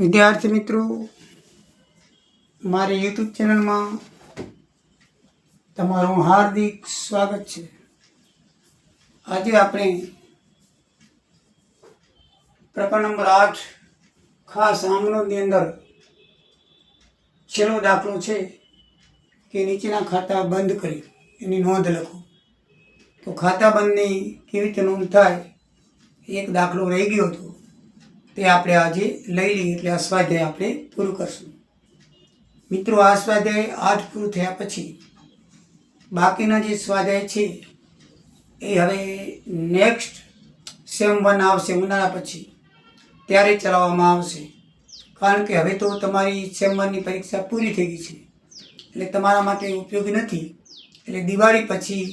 વિદ્યાર્થી મિત્રો, મારી યુટ્યુબ ચેનલમાં તમારું હાર્દિક સ્વાગત છે। આજે આપણે પ્રકરણ નંબર 8 ખાસ આમનોંધની અંદર છેલ્લો દાખલો છે કે નીચેના ખાતા બંધ કરી એની નોંધ લખો। તો ખાતા બંધની કેવી રીતે નોંધ થાય, એક દાખલો રહી ગયો હતો તે આપણે આજે લઈ લઈએ, એટલે આ સ્વાધ્યાય આપણે પૂરું કરશું। મિત્રો, આ સ્વાધ્યાય 8 પૂરું થયા પછી બાકીના જે સ્વાધ્યાય છે એ હવે નેક્સ્ટ સેમ 1 આવશે ઉનાળા પછી, ત્યારે ચલાવવામાં આવશે। કારણ કે હવે તો તમારી સેમ 1ની પરીક્ષા પૂરી થઈ ગઈ છે, એટલે તમારા માટે ઉપયોગી નથી। એટલે દિવાળી પછી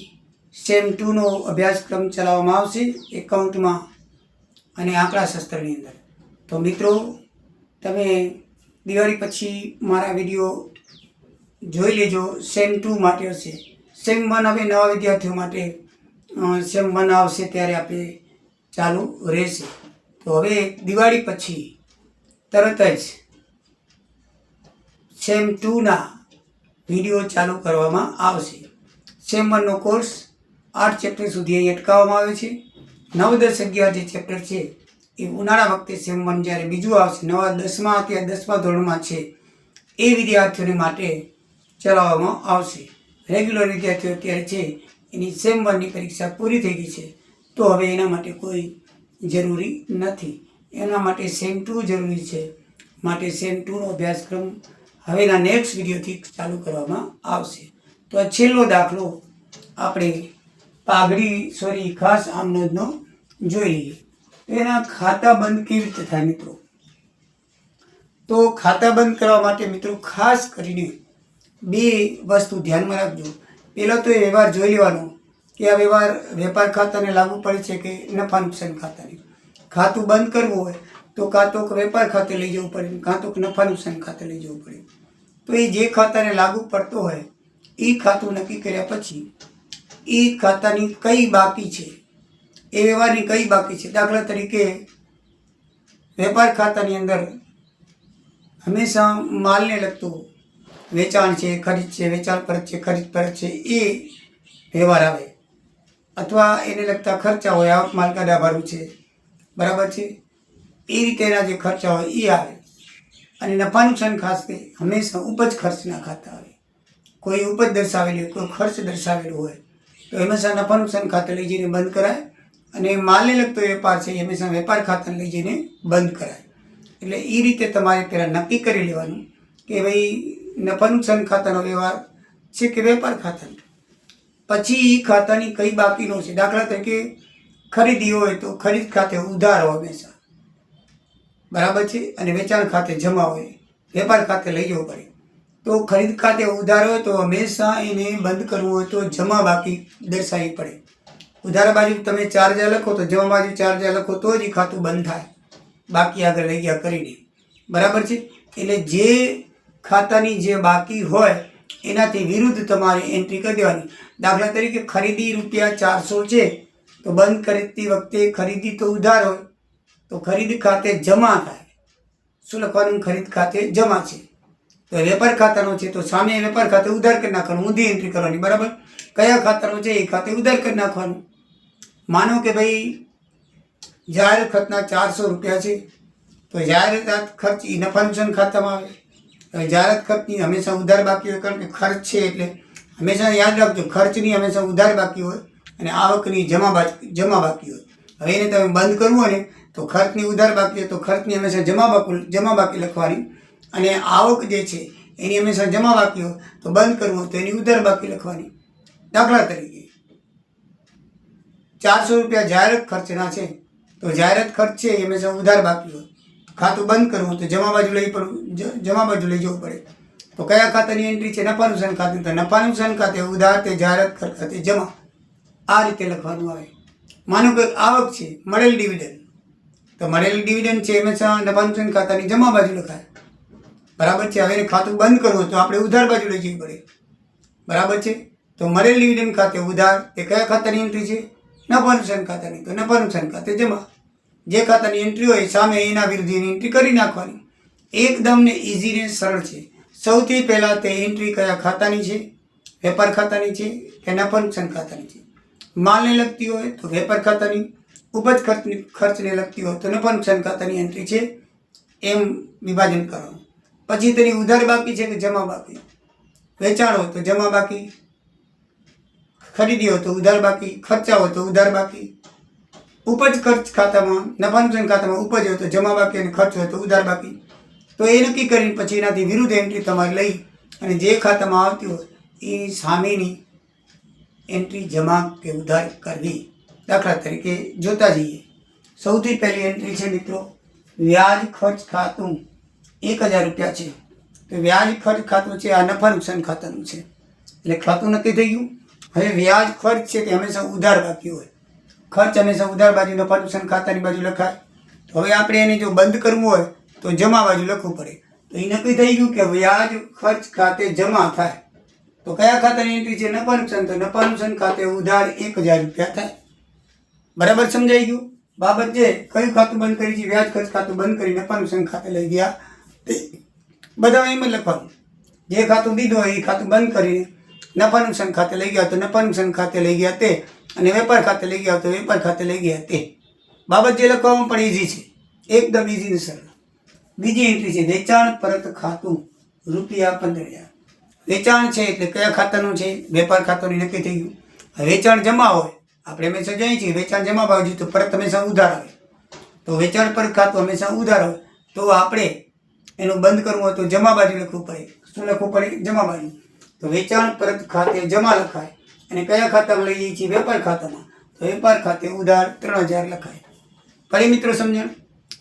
સેમ 2નો અભ્યાસક્રમ ચલાવવામાં આવશે એકાઉન્ટમાં અને આંકડાશાસ્ત્રની અંદર। તો મિત્રો, તમે દિવાળી પછી મારા વિડીયો જોઈ લેજો। સેમ 2 માટે હશે। સેમ 1 હવે નવા વિદ્યાર્થીઓ માટે સેમ 1 આવશે ત્યારે આપણે ચાલુ રહેશે। તો હવે દિવાળી પછી તરત જ સેમ 2ના વિડીયો ચાલુ કરવામાં આવશે। સેમ 1નો કોર્સ 8 ચેપ્ટર સુધી અહીં અટકાવવામાં આવે છે। 9, 10, 11 જે ચેપ્ટર છે એ ઉનાળા વખતે સેમ 1 જ્યારે બીજું આવશે, નવા 10મા અત્યારે 10મા ધોરણમાં છે એ વિદ્યાર્થીઓને માટે ચલાવવામાં આવશે। રેગ્યુલર વિદ્યાર્થીઓ અત્યારે છે એની સેમ 1ની પરીક્ષા પૂરી થઈ ગઈ છે, તો હવે એના માટે કોઈ જરૂરી નથી। એના માટે સેમ 2 જરૂરી છે। માટે સેમ 2નો અભ્યાસક્રમ હવેના નેક્સ્ટ વિડીયોથી ચાલુ કરવામાં આવશે। તો આ છેલ્લો દાખલો આપણે ખાસ આમનોંધનો જોઈ લઈએ। એના ખાતા બંધ કેવી રીતે થાય મિત્રો? તો ખાતા બંધ કરવા માટે મિત્રો ખાસ કરીને 2 વસ્તુ ધ્યાનમાં રાખજો। પહેલાં તો એ વ્યવહાર જોઈ લેવાનો કે આ વ્યવહાર વેપાર ખાતાને લાગુ પડે છે કે નફા નુકસાન ખાતાને। ખાતું બંધ કરવું હોય તો કાં તો વેપાર ખાતે લઈ જવું પડે, કાં તો નફા નુકસાન ખાતે લઈ જવું પડે। તો એ જે ખાતાને લાગુ પડતો હોય એ ખાતું નક્કી કર્યા પછી એ ખાતાની કઈ બાકી છે, એ વ્યવહારની કઈ બાકી છે। દાખલા તરીકે વેપાર ખાતાની અંદર હંમેશા માલને લગતું વેચાણ છે, ખરીદ છે, વેચાણ પરત છે, ખરીદ પરત છે, એ વ્યવહાર આવે। અથવા એને લગતા ખર્ચા હોય, આવક માલ કાઢા ભાડું છે, બરાબર છે, એ રીતે એના જે ખર્ચા હોય એ આવે। અને નફા નુકસાન ખાસ હંમેશા ઉપજ ખર્ચના ખાતા આવે। કોઈ ઉપજ દર્શાવેલી હોય, કોઈ ખર્ચ દર્શાવેલો હોય તો હંમેશા નફા નુકસાન ખાતે લઈ જઈને બંધ કરાય, અને માલને લગતો વેપાર છે એ હંમેશા વેપાર ખાતાને લઈ જઈને બંધ કરાય। એટલે એ રીતે તમારે પહેલાં નક્કી કરી લેવાનું કે ભાઈ નફા નુકસાન ખાતાનો વ્યવહાર છે કે વેપાર ખાતાનો। પછી એ ખાતાની કઈ બાકીનો છે। દાખલા તરીકે ખરીદી હોય તો ખરીદ ખાતે ઉધાર હોય હંમેશા, બરાબર છે, અને વેચાણ ખાતે જમા હોય, વેપાર ખાતે લઈ જવું પડે। તો ખરીદ ખાતે ઉધાર હોય તો હંમેશા એને બંધ કરવું હોય તો જમા બાકી દર્શાવવી પડે। ઉધાર બાજુ તમે 4000 લખો તો જમા બાજુ 4000 લખો તો જ ખાતું બંધ થાય, બાકી આગળ લઈ ગયા કરીને, બરાબર છે। એટલે જે ખાતાની જે બાકી હોય એનાથી વિરુદ્ધ તમારે એન્ટ્રી કરી દેવાની। દાખલા તરીકે ખરીદી ₹400 છે તો બંધ કરતી વખતે ખરીદી તો ઉધાર હોય તો ખરીદ ખાતે જમા થાય। શું લખવાનું? ખરીદ ખાતે જમા છે। તો વેપાર ખાતાનો છે તો સામે વેપાર ખાતે ઉધાર કરી નાખવાનું, ઊંધી એન્ટ્રી કરવાની, બરાબર। કયા ખાતાનો છે એ ખાતે ઉધાર કરી નાખવાનું। માનો કે ભાઈ જાહેરાત ખર્ચના ₹400 છે તો જાહેરાત ખર્ચ એ નફા નુકસાન ખાતામાં આવે। હવે જાહેરાત ખર્ચની હંમેશા ઉધાર બાકી હોય, કારણ કે ખર્ચ છે એટલે હંમેશા યાદ રાખજો, ખર્ચની હંમેશા ઉધાર બાકી હોય અને આવકની જમા બાકી હોય। હવે એને તમે બંધ કરવું હોય ને તો ખર્ચની ઉધાર બાકી હોય તો ખર્ચની હંમેશા જમા બાકી લખવાની, અને આવક જે છે એની હંમેશા જમા બાકી હોય તો બંધ કરવું હોય તો એની ઉધાર બાકી લખવાની। દાખલા તરીકે ₹400 જાહેરાત ખર્ચના છે તો જાહેરાત ખર્ચ છે એ હંમેશા ઉધાર બાકી હોય, ખાતું બંધ કરવું તો જમા બાજુ લઈ જવું પડે। તો કયા ખાતાની એન્ટ્રી છે? નફા નુકસાન ખાતે। તો નફા નુકસાન ખાતે ઉધાર તે જાહેરાત ખર્ચ ખાતે જમા, આ રીતે લખવાનું આવે। માનો કે આવક છે, મળેલ ડિવિડન્ડ, તો મળેલ ડિવિડન્ડ છે હંમેશા નફા નુકસાન ખાતાની જમા બાજુ લખાય, બરાબર છે। હવે ખાતું બંધ કરવું તો આપણે ઉધાર બાજુ લઈ જવી પડે, બરાબર છે। તો મળેલ ડિવિડન્ડ ખાતે ઉધાર તે કયા ખાતાની એન્ટ્રી છે? નફા નુકસાન ખાતાની। તો નફા નુકસાન ખાતે જમા, જે ખાતાની એન્ટ્રી હોય સામે એના વિરુદ્ધ એની એન્ટ્રી કરી નાખવાની। એકદમ ને ઇઝી ને સરળ છે. સૌથી પહેલાં તે એન્ટ્રી કયા ખાતાની છે? વેપાર ખાતાની છે કે નફા નુકસાન ખાતાની છે? માલને લગતી હોય તો વેપાર ખાતાની, ઉપજ ખર્ચને લગતી હોય તો નફા નુકસાન ખાતાની એન્ટ્રી છે. એમ વિભાજન કરવાનું. પછી તેની ઉધાર બાકી છે કે જમા બાકી? વેચાણ હોય તો જમા બાકી, ખરીદી હોય તો ઉધાર બાકી, ખર્ચા હોય તો ઉધાર બાકી. ઉપજ ખર્ચ ખાતામાં, નફા નુકસાન ખાતામાં ઉપજ હોય તો જમા બાકી અને ખર્ચ હોય તો ઉધાર બાકી. તો એ નક્કી કરીને પછી એનાથી વિરુદ્ધ એન્ટ્રી તમારે લઈ અને જે ખાતામાં આવતી હોય એ સામેની એન્ટ્રી જમા કે ઉધાર કરવી. દાખલા તરીકે જોતા જઈએ. સૌથી પહેલી એન્ટ્રી છે મિત્રો વ્યાજ ખર્ચ ખાતું. 1000 રૂપિયા છે તો વ્યાજ ખર્ચ ખાતું છે, આ નફા નુકસાન ખાતાનું છે એટલે ખાતું નક્કી થઈ ગયું. હવે વ્યાજ ખર્ચ છે તે હંમેશા ઉધાર બાકી હોય. ખર્ચ હંમેશા ઉધાર બાજુ, નફા નુકસાન ખાતાની બાજુ લખાય. તો હવે આપણે એને જો બંધ કરવું હોય તો જમા બાજુ લખવું પડે. તો એ નક્કી થઈ ગયું કે વ્યાજ ખર્ચ ખાતે જમા થાય. તો કયા ખાતાની એન્ટ્રી છે? નફા નુકસાન. તો નફા નુકસાન ખાતે ઉધાર 1000 રૂપિયા થાય. બરાબર સમજાઈ ગયું? બાબત છે કયું ખાતું બંધ કરી છે? વ્યાજ ખર્ચ ખાતું બંધ કરી નફા નુકસાન ખાતે લઈ ગયા. બધા એમ જ લખવાનું. જે ખાતું દીધું હોય એ ખાતું બંધ કરીને નફા નુકસાન ખાતે લઈ ગયા તો નફા નુકસાન ખાતે લઈ ગયા તે, અને વેપાર ખાતે લઈ ગયા તો વેપાર ખાતે લઈ ગયા તે. બાબત જે લખવામાં પણ ઇઝી છે, એકદમ ઇઝી ને સરળ. બીજી એન્ટ્રી છે વેચાણ પરત ખાતું, રૂપિયા 15000. વેચાણ છે એટલે કયા ખાતાનું છે? વેપાર ખાતાનું નક્કી થઈ ગયું. વેચાણ જમા હોય, આપણે હંમેશા જાણીએ છીએ વેચાણ જમા બાજુ તો પરત હંમેશા ઉધાર આવે. તો વેચાણ પરત ખાતું હંમેશા ઉધાર હોય. તો આપણે એનું બંધ કરવું હોય તો જમા બાજુ લખવું પડે. શું લખવું પડે? જમા બાજુ. તો વેચાણ પરત ખાતે જમા લખાય. અને કયા ખાતામાં લઈ જઈએ છીએ? વેપાર ખાતામાં. તો વેપાર ખાતે ઉધાર 3000 લખાય. ફરી મિત્રો સમજણ?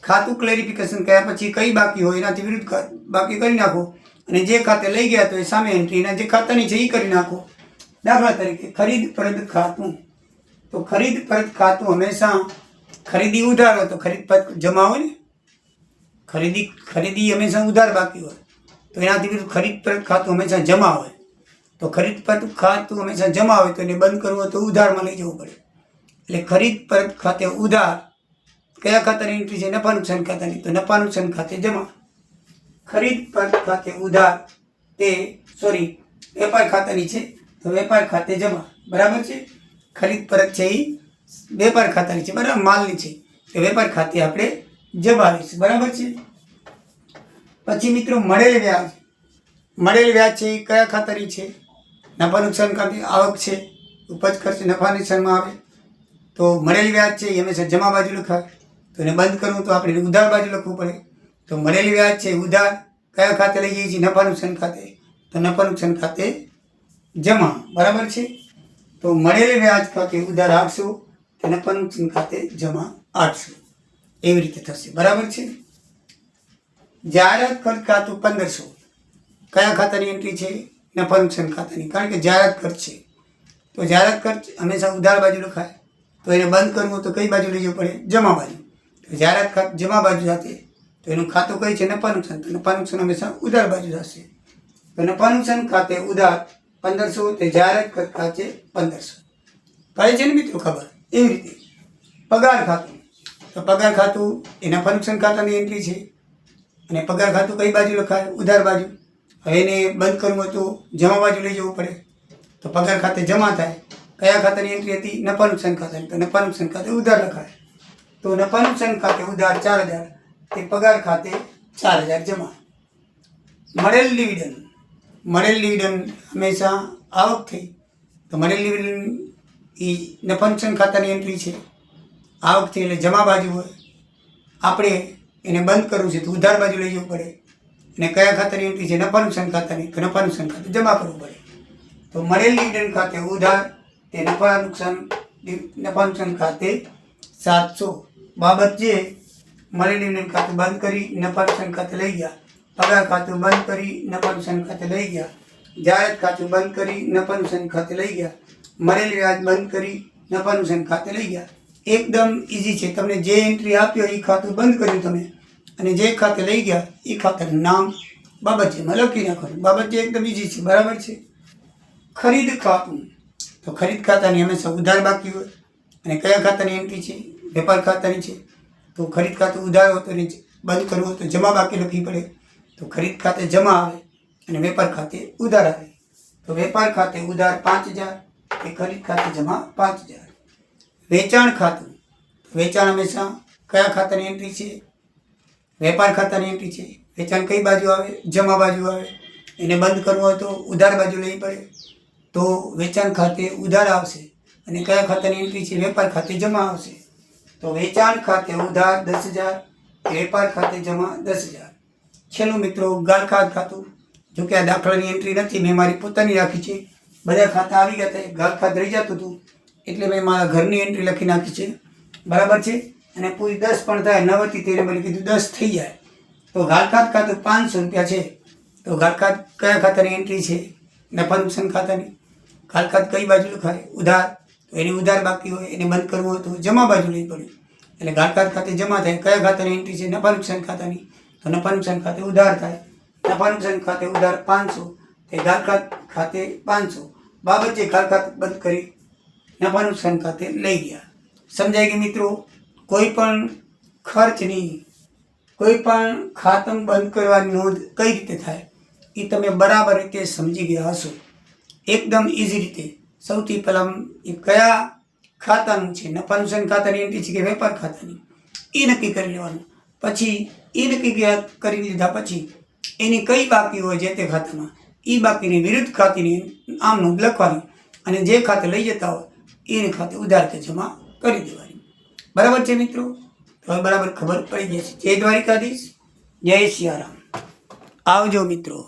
ખાતું ક્લેરિફિકેશન કર્યા પછી કઈ બાકી હોય એનાથી વિરુદ્ધ બાકી કરી નાખો, અને જે ખાતે લઈ ગયા તો એ સામે એન્ટ્રીના જે ખાતાની છે એ કરી નાખો. દાખલા તરીકે ખરીદ પરત ખાતું. તો ખરીદ પરત ખાતું હંમેશા ખરીદી ઉધાર હોય તો ખરીદ પરત જમા હોય ને. ખરીદી હંમેશા ઉધાર બાકી હોય તો એનાથી વિરુદ્ધ ખરીદ પરત ખાતું હંમેશા જમા હોય. તો ખરીદ પરત ખાતું હંમેશા જમા હોય તો એને બંધ કરવું હોય તો ઉધારમાં લઈ જવું પડે. એટલે ખરીદ પરત ખાતે ઉધાર કયા ખાતાની એન્ટ્રી છે? નફા નુકસાન ખાતાની. તો નફા નુકસાન ખાતે જમા. ખરીદ પરત ખાતે ઉધાર તે વેપાર ખાતાની છે તો વેપાર ખાતે જમા. બરાબર છે? ખરીદ પરત છે એ વેપાર ખાતાની છે, બરાબર, માલની છે તો વેપાર ખાતે આપણે જમાવીશું. બરાબર છે? પછી મિત્રો મળેલ વ્યાજ. મળેલ વ્યાજ છે એ કયા ખાતાની છે? નફા નુકસાન ખાતે. આવક છે, ઉપજ ખર્ચ નફા નુકસાનમાં આવે. તો મળેલ વ્યાજ છે એ હંમેશા જમા બાજુ લખાય. તો એને બંધ કરવું તો આપણે ઉધાર બાજુ લખવું પડે. તો મળેલ વ્યાજ છે ઉધાર કયા ખાતે લઈ જઈએ છીએ? નફા નુકસાન ખાતે. તો નફા નુકસાન ખાતે જમા. બરાબર છે? તો મળેલ વ્યાજ ખાતે ઉધાર 800, તો નફા નુકસાન ખાતે જમા 800. એવી રીતે થશે. બરાબર છે? જાહેરાત ખર્ચ ખાતું 1500. કયા ખાતાની એન્ટ્રી છે? નફા નુકસાન ખાતાની, કારણ કે જાહેરાત ખર્ચ છે. તો જાહેરાત ખર્ચ હંમેશા ઉધાર બાજુ લખાય. તો એને બંધ કરવું તો કઈ બાજુ લઈ જવું પડે? જમા બાજુ. તો જાહેરાત ખર્ચ જમા બાજુ સાથે તો એનું ખાતું કઈ છે? નફા નુકસાન. તો નફા નુકસાન હંમેશા ઉધાર બાજુ થશે. તો નફા નુકસાન ખાતે ઉધાર 1500, તે જાહેરાત ખર્ચ ખાતે 1500. પડે છે ને મિત્રો ખબર? એવી રીતે પગાર ખાતું. તો પગાર ખાતું એ નફા નુકસાન ખાતાની એન્ટ્રી છે, અને પગાર ખાતું કઈ બાજુ લખાય? ઉધાર બાજુ. હવે એને બંધ કરવું હોય તો જમા બાજુ લઈ જવું પડે. તો પગાર ખાતે જમા થાય. કયા ખાતાની એન્ટ્રી હતી? નફા નુકસાન ખાતાની. તો નફા નુકસાન ખાતે ઉધાર લખાય. તો નફા નુકસાન ખાતે ઉધાર 4000, તે પગાર ખાતે 4000 જમા. મળેલ ડિવિડન્ડ. મળેલ ડિવિડન્ડ હંમેશા આવક થઈ. તો મળેલ ડિવિડન્ડ એ નફા નુકસાન ખાતાની એન્ટ્રી છે. આવક થઈ એટલે જમા બાજુ હોય. આપણે એને બંધ કરવું છે તો ઉધાર બાજુ લઈ જવું પડે. અને કયા ખાતાની એન્ટ્રી છે? નફા નુકસાન ખાતાની. તો નફા નુકસાન ખાતે જમા કરવું પડે. તો મળેલ ડિવિડન્ડ ખાતે ઉધાર તે નફા નુકસાન ખાતે 700. બાબત જે મળેલ ડિવિડન્ડ ખાતું બંધ કરી નફા નુકસાન ખાતે લઈ ગયા. પગાર ખાતું બંધ કરી નફા નુકસાન ખાતે લઈ ગયા. જાહેરાત ખાતું બંધ કરી નફા નુકસાન ખાતે લઈ ગયા. મળેલ વ્યાજ બંધ કરી નફા નુકસાન ખાતે લઈ ગયા. એકદમ ઇઝી છે. તમને જે એન્ટ્રી આપી હોય એ ખાતું બંધ કર્યું તમે, અને જે ખાતે લઈ ગયા એ ખાતાનું નામ બાબતજીમાં લખી નાખવાનું. બાબતજી એકદમ ઇઝી છે. બરાબર છે? ખરીદ ખાતું. તો ખરીદ ખાતાની હંમેશા ઉધાર બાકી હોય, અને કયા ખાતાની એન્ટ્રી છે? વેપાર ખાતાની છે. તો ખરીદ ખાતું ઉધાર હોય તો બંધ કરવું હોય તો જમા બાકી લખવી પડે. તો ખરીદ ખાતે જમા આવે અને વેપાર ખાતે ઉધાર આવે. તો વેપાર ખાતે ઉધાર 5000 એ ખરીદ ખાતે જમા 5000. વેચાણ ખાતું, વેચાણ હંમેશા કયા ખાતાની એન્ટ્રી છે? વેપાર ખાતાની એન્ટ્રી છે. વેચાણ કઈ બાજુ આવે? જમા બાજુ આવે. એને બંધ કરવું હોય તો ઉધાર બાજુ લેવી પડે. તો વેચાણ ખાતે ઉધાર આવશે અને કયા ખાતાની એન્ટ્રી છે? વેપાર ખાતે જમા આવશે. તો વેચાણ ખાતે ઉધાર 10000, વેપાર ખાતે જમા 10000. છેલ્લું મિત્રો ગાળખાત ખાતું. જો કે આ દાખલાની એન્ટ્રી નથી, મેં મારી પોતાની રાખી છે. બધા ખાતા આવી ગયા હતા, ગાળખાત રહી જતું હતું એટલે મેં મારા ઘરની એન્ટ્રી લખી નાખી છે. બરાબર છે. અને પૂરી 10 પણ થાય, 9 હતી તેને મેં કીધું 10 થઈ જાય. તો ગાળખાત ખાતું 500 રૂપિયા છે. તો ગાળખાત કયા ખાતાની એન્ટ્રી છે? નફા નુકસાન ખાતાની. ગાળખાત કઈ બાજુ લખાય? ઉધાર. તો એની ઉધાર બાકી હોય, એને બંધ કરવું હોય તો જમા બાજુ લેવી પડે. એટલે ગાળખાત ખાતે જમા થાય. કયા ખાતાની એન્ટ્રી છે? નફા નુકસાન ખાતાની. તો નફા નુકસાન ખાતે ઉધાર થાય. નફા નુકસાન ખાતે ઉધાર 500, તે ગાળખાત ખાતે 500. બાબત જે ગાળખાત બંધ કરી નફા નુકસાન ખાતે લઈ ગયા. સમજાય કે મિત્રો? કોઈ પણ ખર્ચની, કોઈ પણ ખાતું બંધ કરવાની નોંધ કઈ રીતે થાય એ તમે બરાબર રીતે સમજી ગયા હશો. એકદમ ઇઝી રીતે. સૌથી પહેલાં એ કયા ખાતાનું છે, નફા નુકસાન ખાતાની એન્ટ્રી છે કે વેપાર ખાતાની, એ નક્કી કરી લેવાનું. પછી એ નક્કી કરી લીધા પછી એની કઈ બાકી હોય જે તે ખાતામાં, એ બાકીની વિરુદ્ધ ખાતાની આમ નોંધ લખવાની અને જે ખાતે લઈ જતા હોય એને ખાતે ઉધાર કે જમા કરી દેવાની. બરાબર છે મિત્રો? તો હવે બરાબર ખબર પડી જશે. જય દ્વારિકાધીશ, જય સિયારામ. આવજો મિત્રો.